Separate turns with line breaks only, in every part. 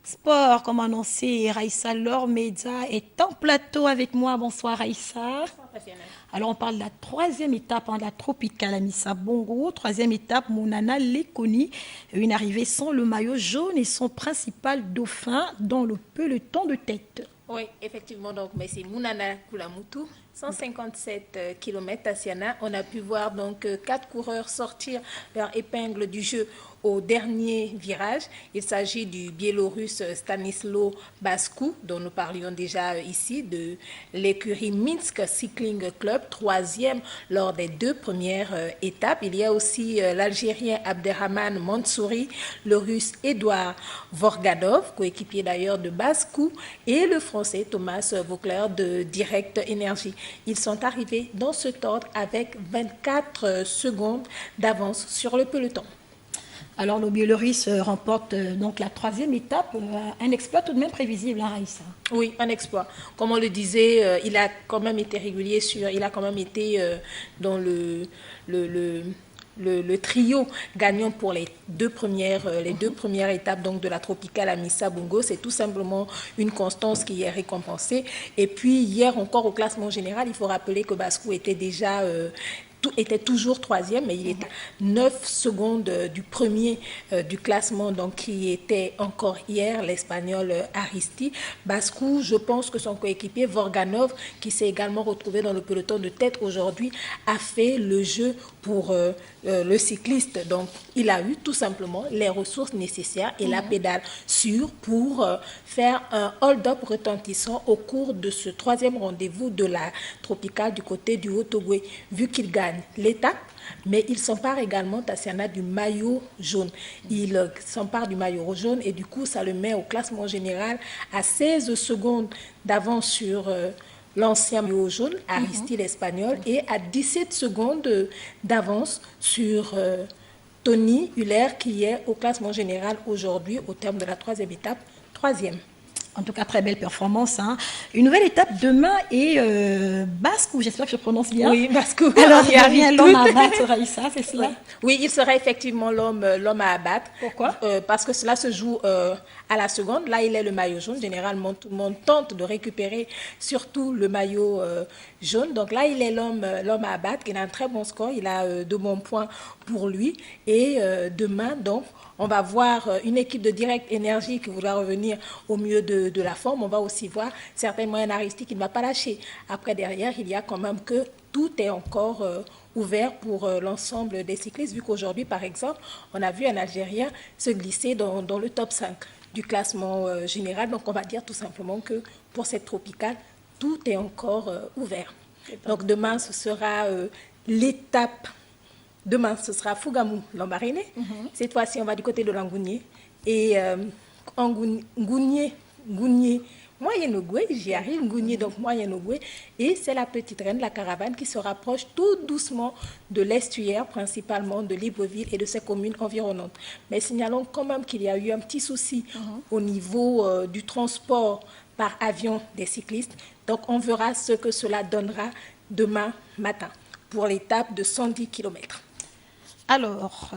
Sport, comme annoncé, Raïssa Laure Média est en plateau avec moi. Bonsoir Raïssa. Alors on parle de la troisième étape, la tropicale Amissa Bongo. Troisième étape, Mounana Lekoni. Une arrivée sans le maillot jaune et son principal dauphin dans le peloton de tête.
Oui, effectivement, donc, mais c'est Mounana Koulamoutou, 157 km Tassiana. On a pu voir donc 4 coureurs sortir leur épingle du jeu au dernier virage. Il s'agit du Biélorusse Stanislo Baskou, dont nous parlions déjà ici, de l'écurie Minsk Cycling Club, troisième lors des 2 premières étapes. Il y a aussi l'Algérien Abderrahman Mansouri, le Russe Edouard Vorgadov, coéquipier d'ailleurs de Baskou, et le Français Thomas Vauclair de Direct Énergie. Ils sont arrivés dans ce ordre avec 24 secondes d'avance sur le peloton.
Alors, le Biélorusse remporte donc la troisième étape, un exploit tout de même prévisible, hein, Raïssa.
Oui, un exploit. Comme on le disait, il a quand même été régulier il a quand même été dans le trio gagnant pour les deux premières étapes donc de la tropicale Amissa Bongo. C'est tout simplement une constance qui est récompensée. Et puis hier encore au classement général, il faut rappeler que Baskou était déjà était toujours troisième, mais il est à 9 secondes du premier du classement, donc qui était encore hier, l'Espagnol Aristi. Baskou, je pense que son coéquipier Vorganov, qui s'est également retrouvé dans le peloton de tête aujourd'hui, a fait le jeu pour le cycliste. Donc, il a eu tout simplement les ressources nécessaires et la pédale sûre pour faire un hold-up retentissant au cours de ce troisième rendez-vous de la tropicale du côté du Haut-Ogooué, vu qu'il gagne l'étape, mais il s'empare également, Tassiana, du maillot jaune. Il s'empare du maillot jaune et du coup, ça le met au classement général à 16 secondes d'avance sur l'ancien maillot jaune, Aristide Espagnol, et à 17 secondes d'avance sur Tony Huller, qui est au classement général aujourd'hui, au terme de la troisième étape, troisième.
En tout cas, très belle performance. Hein. Une nouvelle étape demain est Baskou, j'espère que je prononce bien.
Oui, Baskou.
Alors, il revient l'homme à abattre, Raïssa, c'est cela?
Oui, il sera effectivement l'homme à abattre.
Pourquoi?
Parce que cela se joue à la seconde. Là, il est le maillot jaune. Généralement, tout le monde tente de récupérer surtout le maillot jaune. Donc là, il est l'homme à abattre. Il a un très bon score. Il a 2 bons points pour lui. Et demain, donc, on va voir une équipe de Direct Énergie qui voudra revenir au mieux de la forme. On va aussi voir certainement un Aristi qui ne va pas lâcher. Après, derrière, il y a quand même que tout est encore ouvert pour l'ensemble des cyclistes, vu qu'aujourd'hui, par exemple, on a vu un Algérien se glisser dans le top 5 du classement général. Donc, on va dire tout simplement que pour cette tropicale, tout est encore ouvert. Donc, demain, ce sera l'étape. Demain, ce sera Fougamou, Lambaréné. Cette fois-ci, on va du côté de l'Angounier. Et Ngounier, Moyen-Ogoué, j'y arrive, Ngounier, donc Moyen-Ogoué. Et c'est la petite reine, la caravane, qui se rapproche tout doucement de l'estuaire, principalement de Libreville et de ses communes environnantes. Mais signalons quand même qu'il y a eu un petit souci au niveau du transport par avion des cyclistes. Donc, on verra ce que cela donnera demain matin pour l'étape de 110 km.
Alors,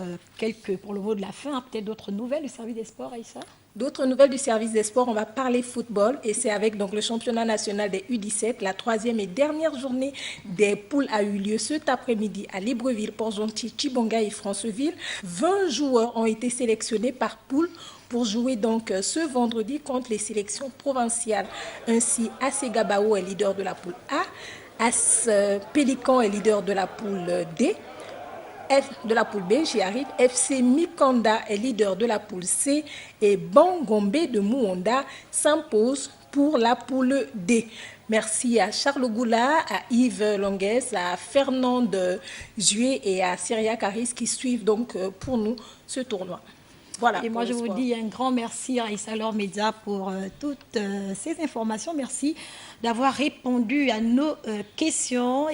pour le mot de la fin, peut-être d'autres nouvelles du service des sports, Aïssa?
D'autres nouvelles du service des sports, on va parler football et c'est avec donc le championnat national des U17. La troisième et dernière journée des poules a eu lieu cet après-midi à Libreville, Port-Gentil, Tchibonga et Franceville. 20 joueurs ont été sélectionnés par poule pour jouer donc ce vendredi contre les sélections provinciales. Ainsi, AC Gabao est leader de la poule A, AS Pélican est leader de la poule D. De la poule B, j'y arrive. FC Mikanda est leader de la poule C et Bangombe de Mouonda s'impose pour la poule D. Merci à Charles Goula, à Yves Longues, à Fernande Juet et à Syria Caris qui suivent donc pour nous ce tournoi.
Voilà. Et moi, je vous dis un grand merci à Raïssa Laure Média pour toutes ces informations. Merci d'avoir répondu à nos questions.